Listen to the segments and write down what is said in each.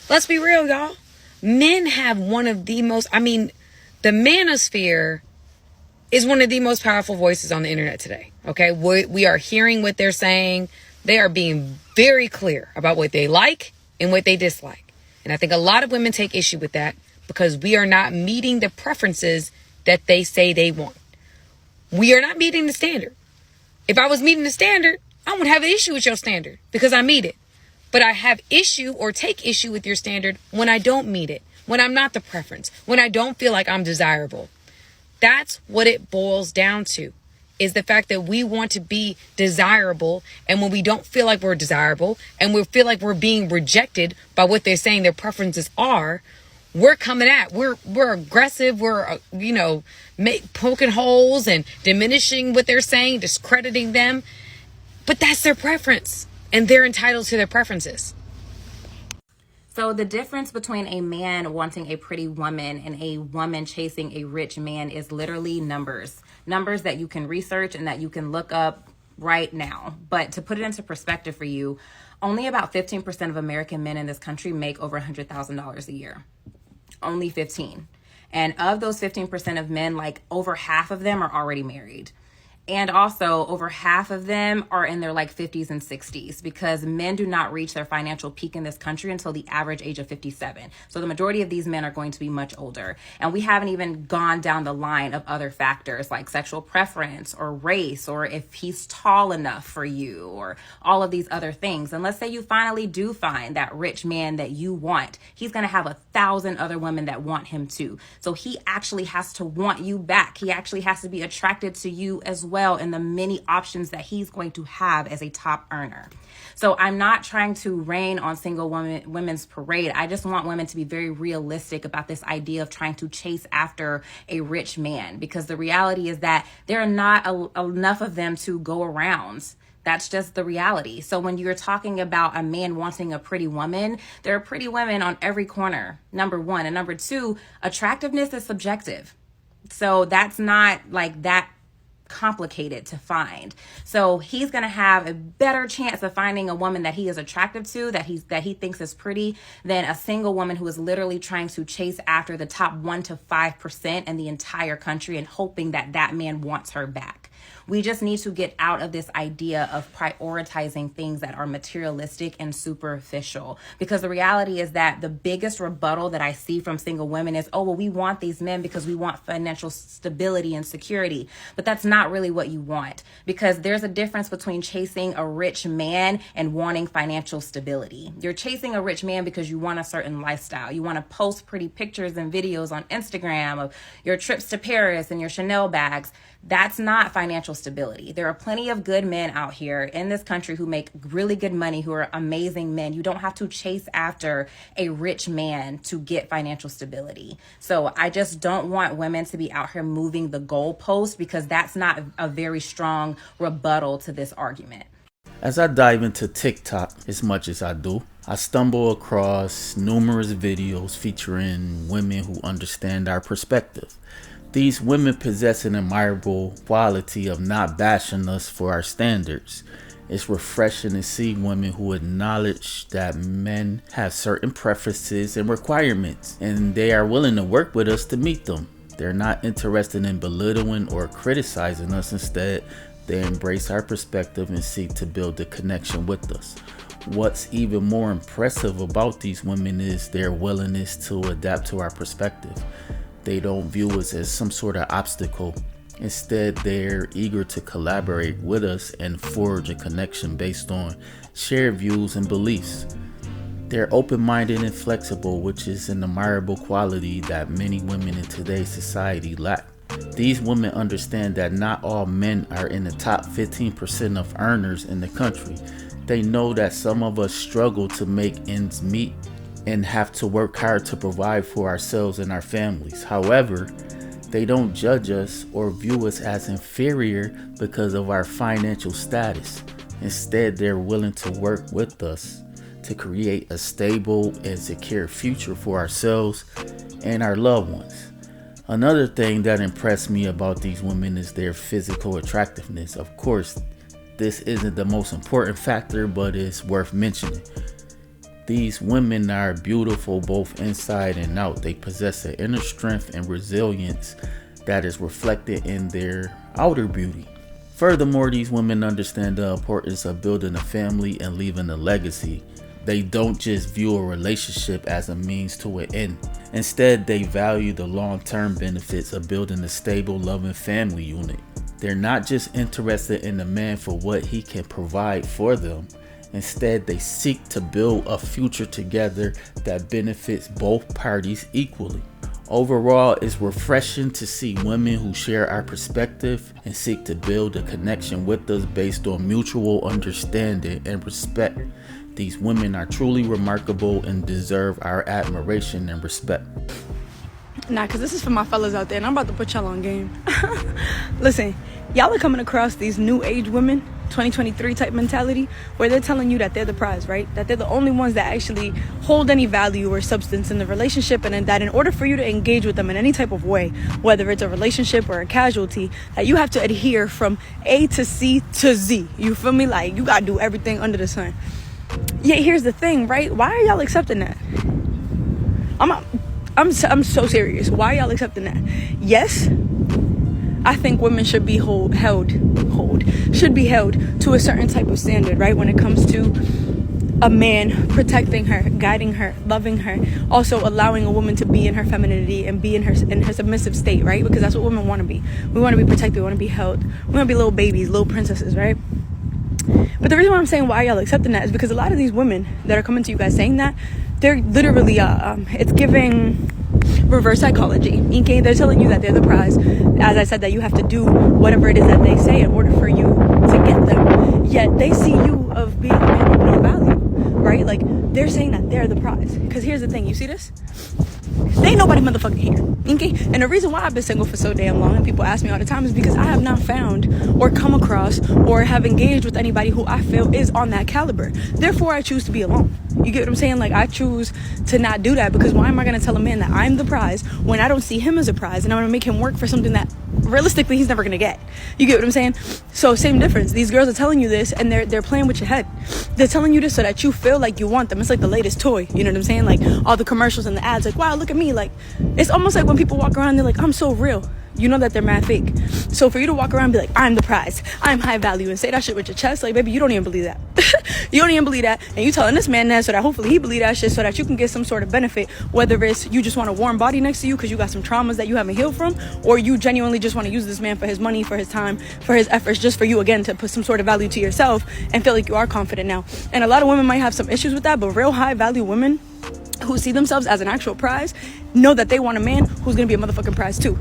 Let's be real, y'all. Men have one of the most, the Manosphere is one of the most powerful voices on the internet today. Okay. We are hearing what they're saying. They are being very clear about what they like and what they dislike. And I think a lot of women take issue with that because we are not meeting the preferences that they say they want. We are not meeting the standard. If I was meeting the standard, I wouldn't have an issue with your standard because I meet it. But I have issue or take issue with your standard when I don't meet it, when I'm not the preference, when I don't feel like I'm desirable. That's what it boils down to, is the fact that we want to be desirable. And when we don't feel like we're desirable and we feel like we're being rejected by what they're saying their preferences are, we're coming at, we're aggressive. We're, poking holes and diminishing what they're saying, discrediting them. But that's their preference and they're entitled to their preferences. So the difference between a man wanting a pretty woman and a woman chasing a rich man is literally numbers that you can research and that you can look up right now. But to put it into perspective for you, only about 15% of American men in this country make over $100,000 a year. Only 15. And of those 15% of men, like over half of them are already married. And also over half of them are in their 50s and 60s because men do not reach their financial peak in this country until the average age of 57. So the majority of these men are going to be much older. And we haven't even gone down the line of other factors like sexual preference or race or if he's tall enough for you or all of these other things. And let's say you finally do find that rich man that you want. He's going to have 1,000 other women that want him too. So he actually has to want you back. He actually has to be attracted to you as well in the many options that he's going to have as a top earner. So I'm not trying to rain on single women's parade. I just want women to be very realistic about this idea of trying to chase after a rich man, because the reality is that there are not enough of them to go around. That's just the reality. So when you're talking about a man wanting a pretty woman, there are pretty women on every corner, number one. And number two, attractiveness is subjective. So that's not that complicated to find. So he's going to have a better chance of finding a woman that he is attractive to, that he thinks is pretty, than a single woman who is literally trying to chase after the top 1 to 5% in the entire country and hoping that that man wants her back. We just need to get out of this idea of prioritizing things that are materialistic and superficial, because the reality is that the biggest rebuttal that I see from single women is, oh, well, we want these men because we want financial stability and security. But that's not really what you want, because there's a difference between chasing a rich man and wanting financial stability. You're chasing a rich man because you want a certain lifestyle. You want to post pretty pictures and videos on Instagram of your trips to Paris and your Chanel bags. That's not financial stability. There are plenty of good men out here in this country who make really good money, who are amazing men. You don't have to chase after a rich man to get financial stability. So I just don't want women to be out here moving the goalpost, because that's not a very strong rebuttal to this argument. As I dive into TikTok as much as I do, I stumble across numerous videos featuring women who understand our perspective. These women possess an admirable quality of not bashing us for our standards. It's refreshing to see women who acknowledge that men have certain preferences and requirements, and they are willing to work with us to meet them. They're not interested in belittling or criticizing us. Instead, they embrace our perspective and seek to build a connection with us. What's even more impressive about these women is their willingness to adapt to our perspective. They don't view us as some sort of obstacle. Instead, they're eager to collaborate with us and forge a connection based on shared views and beliefs. They're open-minded and flexible, which is an admirable quality that many women in today's society lack. These women understand that not all men are in the top 15% of earners in the country. They know that some of us struggle to make ends meet and have to work hard to provide for ourselves and our families. However, they don't judge us or view us as inferior because of our financial status. Instead, they're willing to work with us to create a stable and secure future for ourselves and our loved ones. Another thing that impressed me about these women is their physical attractiveness. Of course, this isn't the most important factor, but it's worth mentioning. These women are beautiful both inside and out. They possess an inner strength and resilience that is reflected in their outer beauty. Furthermore, these women understand the importance of building a family and leaving a legacy. They don't just view a relationship as a means to an end. Instead, they value the long-term benefits of building a stable, loving family unit. They're not just interested in the man for what he can provide for them. Instead, they seek to build a future together that benefits both parties equally. Overall, it's refreshing to see women who share our perspective and seek to build a connection with us based on mutual understanding and respect. These women are truly remarkable and deserve our admiration and respect. Nah, because this is for my fellas out there, and I'm about to put y'all on game. Listen, y'all are coming across these new age women, 2023 type mentality, where they're telling you that they're the prize, right? That they're the only ones that actually hold any value or substance in the relationship, and that in order for you to engage with them in any type of way, whether it's a relationship or a casualty, that you have to adhere from A to C to Z. You feel me? Like, you gotta do everything under the sun. Yet here's the thing, right? Why are y'all accepting that? I'm so serious. Why are y'all accepting that? Yes, I think women should be held to a certain type of standard, right? When it comes to a man protecting her, guiding her, loving her, also allowing a woman to be in her femininity and be in her submissive state, right? Because that's what women want to be. We want to be protected. We want to be held. We want to be little babies, little princesses, right? But the reason why I'm saying why y'all accepting that is because a lot of these women that are coming to you guys saying that, they're literally it's giving reverse psychology. Okay, they're telling you that they're the prize. As I said, that you have to do whatever it is that they say in order for you to get them. Yet they see you of being a man of no value, right? Like, they're saying that they're the prize. Because here's the thing, you see this? They ain't nobody motherfucking here, okay? And the reason why I've been single for so damn long, and people ask me all the time, is because I have not found or come across or have engaged with anybody who I feel is on that caliber. Therefore, I choose to be alone. You get what I'm saying? Like, I choose to not do that, because why am I going to tell a man that I'm the prize when I don't see him as a prize, and I'm going to make him work for something that realistically he's never going to get? You get what I'm saying? So same difference. These girls are telling you this, and they're playing with your head. They're telling you this so that you feel like you want them. It's like the latest toy. You know what I'm saying? Like, all the commercials and the ads, like, wow, look at me. Like, it's almost like when people walk around, they're like, I'm so real. You know that they're mad fake. So for you to walk around and be like, I'm the prize, I'm high value, and say that shit with your chest, like, baby, you don't even believe that. You don't even believe that. And you telling this man that so that hopefully he believe that shit so that you can get some sort of benefit, whether it's you just want a warm body next to you because you got some traumas that you haven't healed from, or you genuinely just want to use this man for his money, for his time, for his efforts, just for you, again, to put some sort of value to yourself and feel like you are confident now. And a lot of women might have some issues with that, but real high value women who see themselves as an actual prize know that they want a man who's gonna be a motherfucking prize too.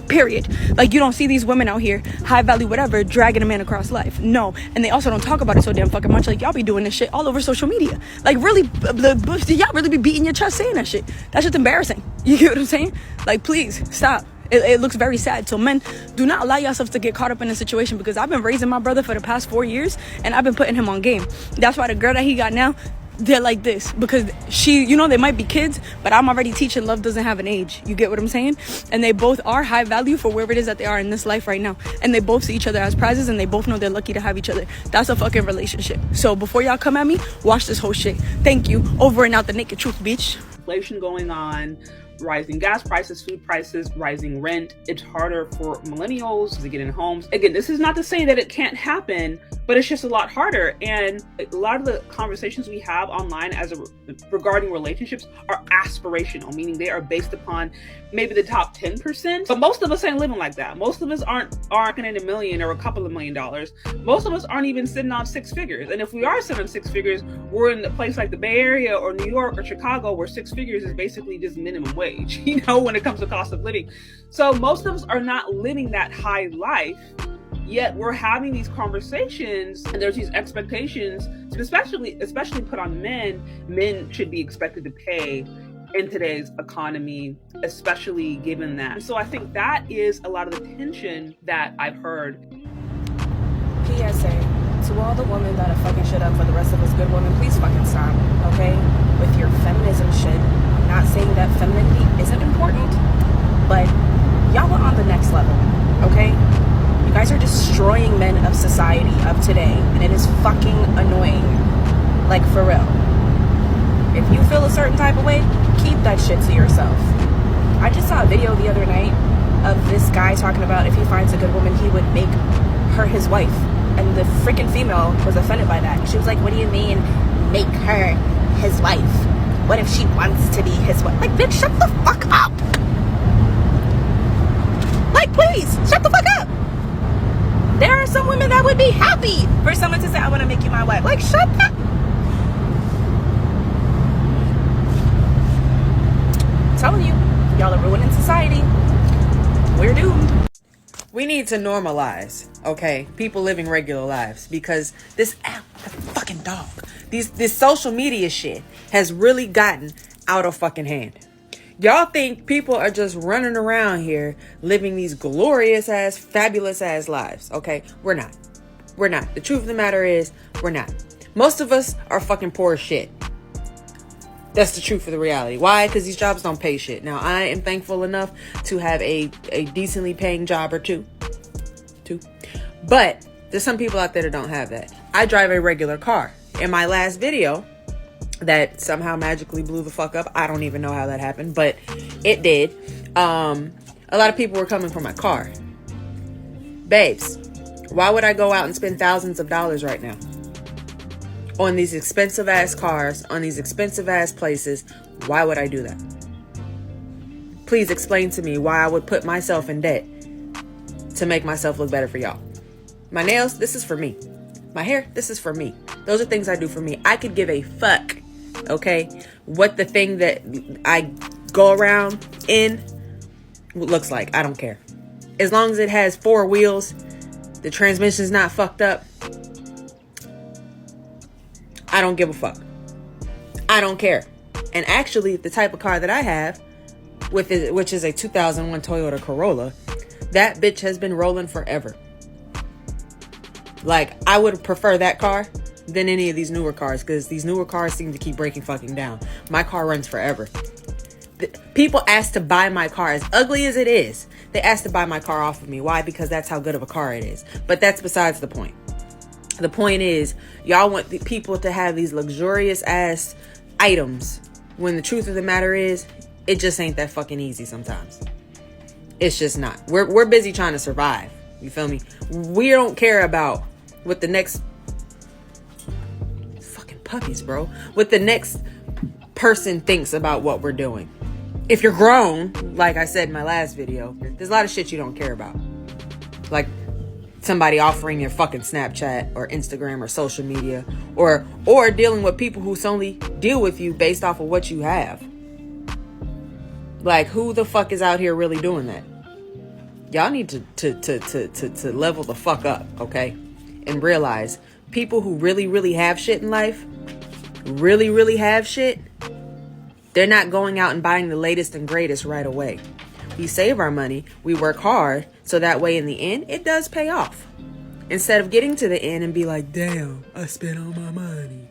Period. Like, you don't see these women out here, high value whatever, dragging a man across life. No. And they also don't talk about it so damn fucking much. Like, y'all be doing this shit all over social media. Like, really, y'all really be beating your chest saying that shit. That shit's embarrassing. You get what I'm saying? Like, please stop. It looks very sad. So men, do not allow yourselves to get caught up in a situation, because I've been raising my brother for the past 4 years, and I've been putting him on game. That's why the girl that he got now, they're like this, because she, you know, they might be kids, but I'm already teaching love doesn't have an age. You get what I'm saying? And they both are high value for wherever it is that they are in this life right now, and they both see each other as prizes, and they both know they're lucky to have each other. That's a fucking relationship. So before y'all come at me, watch this whole shit. Thank you. Over and out, the naked truth, bitch. Inflation going on, rising gas prices, food prices, rising rent. It's harder for millennials to get in homes. Again, this is not to say that it can't happen, but it's just a lot harder. And a lot of the conversations we have online regarding relationships are aspirational, meaning they are based upon maybe the top 10%. But most of us ain't living like that. Most of us aren't in $1 million or a couple of $1 million. Most of us aren't even sitting on 6 figures. And if we are sitting on 6 figures, we're in a place like the Bay Area or New York or Chicago, where 6 figures is basically just minimum wage, you know, when it comes to cost of living. So most of us are not living that high life, yet we're having these conversations, and there's these expectations, especially put on men. Men should be expected to pay in today's economy, especially given that. So I think that is a lot of the tension that I've heard. PSA, to all the women that are fucking shit up for the rest of us good women, please fucking stop, okay? With your feminism shit. I'm not saying that femininity isn't important, but y'all are on the next level, okay? You guys are destroying men of society of today, and it is fucking annoying. Like, for real. If you feel a certain type of way, keep that shit to yourself. I just saw a video the other night of this guy talking about if he finds a good woman, he would make her his wife. And the freaking female was offended by that. She was like, what do you mean, make her his wife? What if she wants to be his wife? Like, bitch, shut the fuck up. Like, please, shut the fuck up. There are some women that would be happy for someone to say, I want to make you my wife. Like, shut up. I'm telling you, y'all are ruining society. We're doomed. We need to normalize, okay, people living regular lives, because this fucking dog, this social media shit has really gotten out of fucking hand. Y'all think people are just running around here living these glorious ass, fabulous ass lives, okay? We're not. We're not. The truth of the matter is, we're not. Most of us are fucking poor as shit. That's the truth of the reality. Why? Because these jobs don't pay shit. Now, I am thankful enough to have a decently paying job or two. But there's some people out there that don't have that. I drive a regular car. In my last video, that somehow magically blew the fuck up. I don't even know how that happened, but it did. A lot of people were coming for my car. Babes, why would I go out and spend thousands of dollars right now on these expensive ass cars, on these expensive ass places? Why would I do that? Please explain to me why I would put myself in debt to make myself look better for y'all. My nails, this is for me. My hair, this is for me. Those are things I do for me. I could give a fuck, okay, what the thing that I go around in looks like. I don't care. As long as it has 4 wheels, the transmission's not fucked up, I don't give a fuck. I don't care. And actually, the type of car that I have, which is a 2001 Toyota Corolla, that bitch has been rolling forever. Like, I would prefer that car than any of these newer cars, because these newer cars seem to keep breaking fucking down. My car runs forever. People ask to buy my car, as ugly as it is. They ask to buy my car off of me. Why? Because that's how good of a car it is. But that's besides the point. The point is, y'all want the people to have these luxurious ass items, when the truth of the matter is, it just ain't that fucking easy sometimes. It's just not. We're busy trying to survive. You feel me? We don't care about what the next fucking puppies, bro. What the next person thinks about what we're doing. If you're grown, like I said in my last video, there's a lot of shit you don't care about. Like somebody offering your fucking Snapchat or Instagram or social media, or dealing with people who only deal with you based off of what you have. Like, who the fuck is out here really doing that? Y'all need to level the fuck up, okay? And realize people who really have shit in life, really have shit, they're not going out and buying the latest and greatest right away. We save our money, we work hard, so that way in the end, it does pay off. Instead of getting to the end and be like, damn, I spent all my money.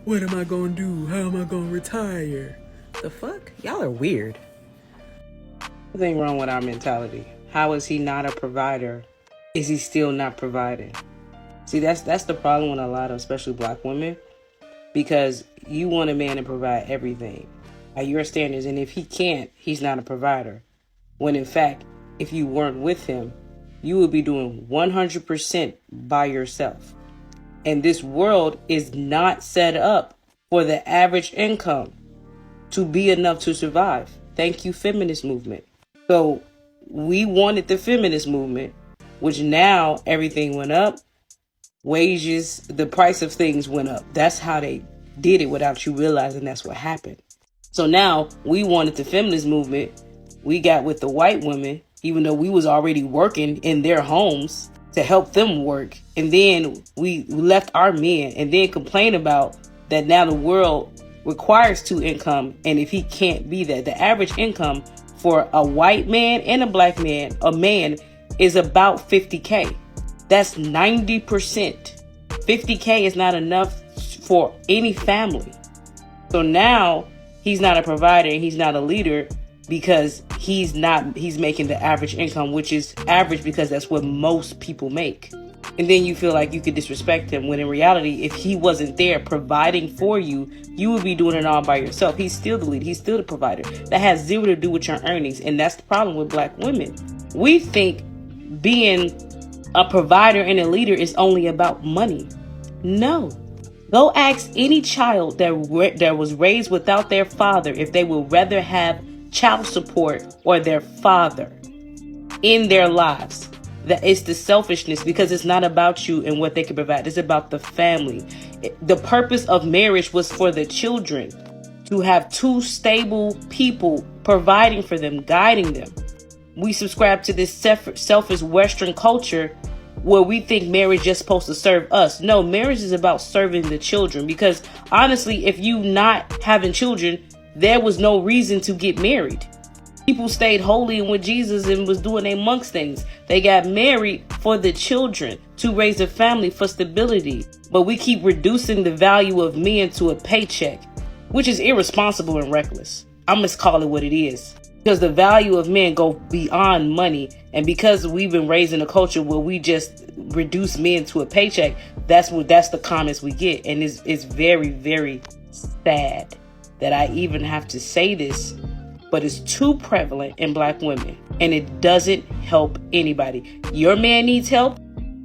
What am I gonna do? How am I gonna retire? The fuck? Y'all are weird. Nothing wrong with our mentality. How is he not a provider? Is he still not providing? See, that's the problem with a lot of, especially black women, because you want a man to provide everything by your standards, and if he can't, he's not a provider. When in fact, if you weren't with him, you would be doing 100% by yourself. And this world is not set up for the average income to be enough to survive. Thank you, feminist movement. So we wanted the feminist movement, which now everything went up. Wages, the price of things went up. That's how they did it without you realizing that's what happened. So now we wanted the feminist movement. We got with the white women, even though we was already working in their homes to help them work. And then we left our men and then complain about that now the world requires 2 income. And if he can't be that, the average income for a white man and a black man, a man, is about 50K. That's 90%. 50K is not enough for any family. So now he's not a provider and he's not a leader because he's making the average income, which is average because that's what most people make. And then you feel like you could disrespect him, when in reality, if he wasn't there providing for you, you would be doing it all by yourself. He's still the leader. He's still the provider. That has zero to do with your earnings. And that's the problem with black women. We think being a provider and a leader is only about money. No. Go ask any child that was raised without their father if they would rather have child support or their father in their lives. That it's the selfishness, because it's not about you and what they can provide. It's about the family. The purpose of marriage was for the children, to have two stable people providing for them, guiding them. We subscribe to this selfish Western culture where we think marriage is just supposed to serve us. No, marriage is about serving the children, because honestly, if you not having children, there was no reason to get married. People stayed holy and with Jesus and was doing their monks things. They got married for the children, to raise a family, for stability. But we keep reducing the value of men to a paycheck, which is irresponsible and reckless. I must call it what it is. Because the value of men go beyond money. And because we've been raised in a culture where we just reduce men to a paycheck, that's the comments we get. And it's very, very sad that I even have to say this, but it's too prevalent in black women, and it doesn't help anybody. Your man needs help.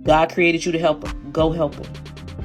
God created you to help him. Go help him.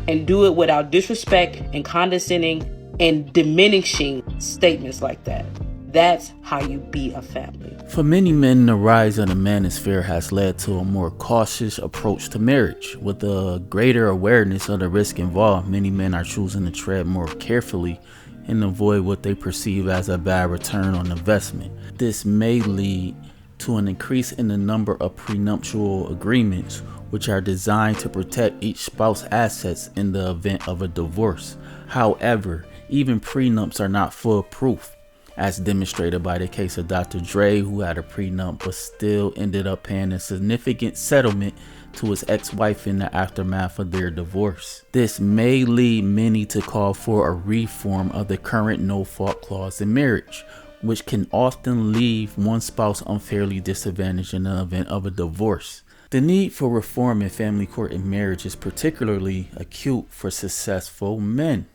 And do it without disrespect and condescending and diminishing statements like that. That's how you be a family. For many men, the rise of the manosphere has led to a more cautious approach to marriage. With a greater awareness of the risk involved, many men are choosing to tread more carefully and avoid what they perceive as a bad return on investment. This may lead to an increase in the number of prenuptial agreements, which are designed to protect each spouse's assets in the event of a divorce. However, even prenups are not foolproof, as demonstrated by the case of Dr. Dre, who had a prenup but still ended up paying a significant settlement to his ex-wife in the aftermath of their divorce. This may lead many to call for a reform of the current no-fault clause in marriage, which can often leave one spouse unfairly disadvantaged in the event of a divorce. The need for reform in family court and marriage is particularly acute for successful men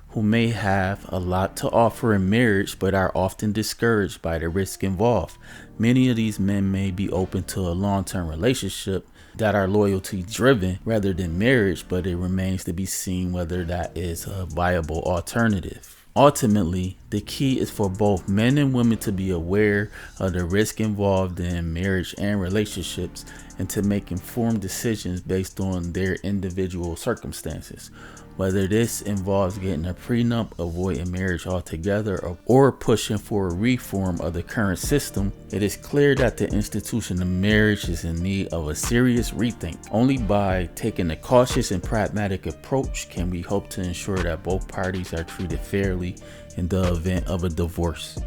who may have a lot to offer in marriage but are often discouraged by the risk involved. Many of these men may be open to a long-term relationship that are loyalty driven rather than marriage, but it remains to be seen whether that is a viable alternative. Ultimately, the key is for both men and women to be aware of the risk involved in marriage and relationships, and to make informed decisions based on their individual circumstances. Whether this involves getting a prenup, avoiding marriage altogether, or pushing for a reform of the current system, it is clear that the institution of marriage is in need of a serious rethink. Only by taking a cautious and pragmatic approach can we hope to ensure that both parties are treated fairly in the event of a divorce.